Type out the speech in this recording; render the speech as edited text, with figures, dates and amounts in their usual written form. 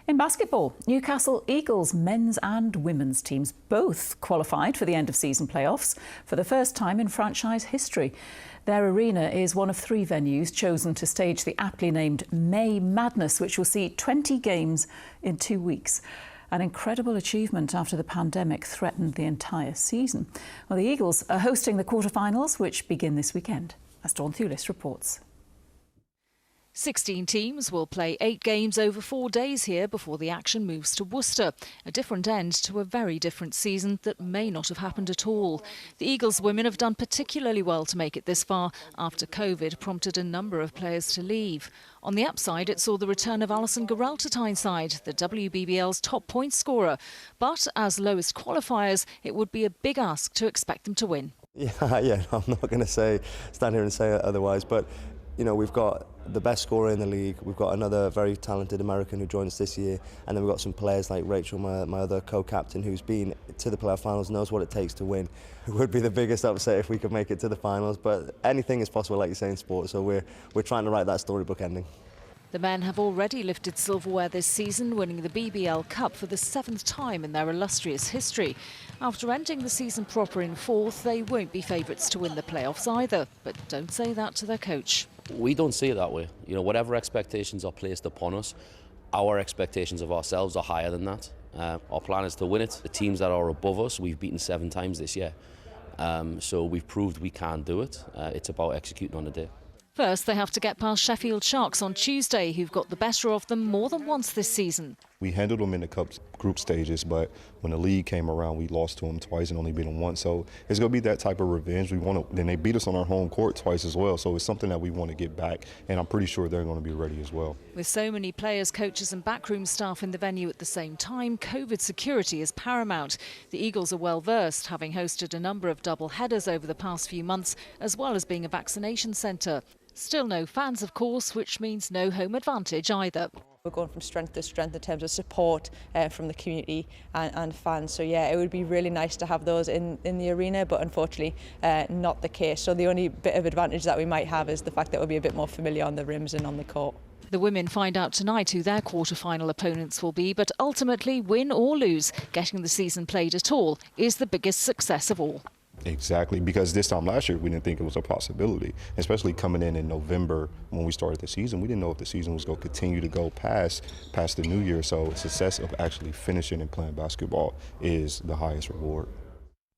In basketball, Newcastle Eagles men's and women's teams both qualified for the end-of-season playoffs for the first time in franchise history. Their arena is one of 3 venues chosen to stage the aptly named May Madness, which will see 20 games in 2 weeks. An incredible achievement after the pandemic threatened the entire season. Well, the Eagles are hosting the quarter-finals, which begin this weekend, as Dawn Thulis reports. 16 teams will play 8 games over 4 days here before the action moves to Worcester. A different end to a very different season that may not have happened at all. The Eagles women have done particularly well to make it this far after COVID prompted a number of players to leave. On the upside, it saw the return of Alison Garrell to Tyneside, the WBBL's top point scorer. But as lowest qualifiers, it would be a big ask to expect them to win. Yeah, I'm not going to stand here and say otherwise, but you know, we've got the best scorer in the league. We've got another very talented American who joined us this year, and then we've got some players like Rachel, my other co-captain, who's been to the playoff finals, knows what it takes to win. It would be the biggest upset if we could make it to the finals, but anything is possible, like you say, in sport. So we're trying to write that storybook ending. The men have already lifted silverware this season, winning the BBL Cup for the 7th time in their illustrious history. After ending the season proper in 4th, they won't be favourites to win the playoffs either. But don't say that to their coach. We don't see it that way. You know, whatever expectations are placed upon us, our expectations of ourselves are higher than that. Our plan is to win it. The teams that are above us, we've beaten 7 times this year. So we've proved we can do it. It's about executing on the day. First, they have to get past Sheffield Sharks on Tuesday, who've got the better of them more than once this season. We handled them in the Cup group stages, but when the league came around, we lost to them twice and only beat them once. So it's going to be that type of revenge. Then they beat us on our home court twice as well. So it's something that we want to get back, and I'm pretty sure they're going to be ready as well. With so many players, coaches and backroom staff in the venue at the same time, COVID security is paramount. The Eagles are well versed, having hosted a number of double headers over the past few months, as well as being a vaccination centre. Still no fans, of course, which means no home advantage either. We're going from strength to strength in terms of support from the community and fans. So yeah, it would be really nice to have those in the arena, but unfortunately not the case. So the only bit of advantage that we might have is the fact that we'll be a bit more familiar on the rims and on the court. The women find out tonight who their quarter-final opponents will be, but ultimately, win or lose, getting the season played at all is the biggest success of all. Exactly, because this time last year we didn't think it was a possibility, especially coming in November when we started the season. We didn't know if the season was going to continue to go past the new year. So success of actually finishing and playing basketball is the highest reward.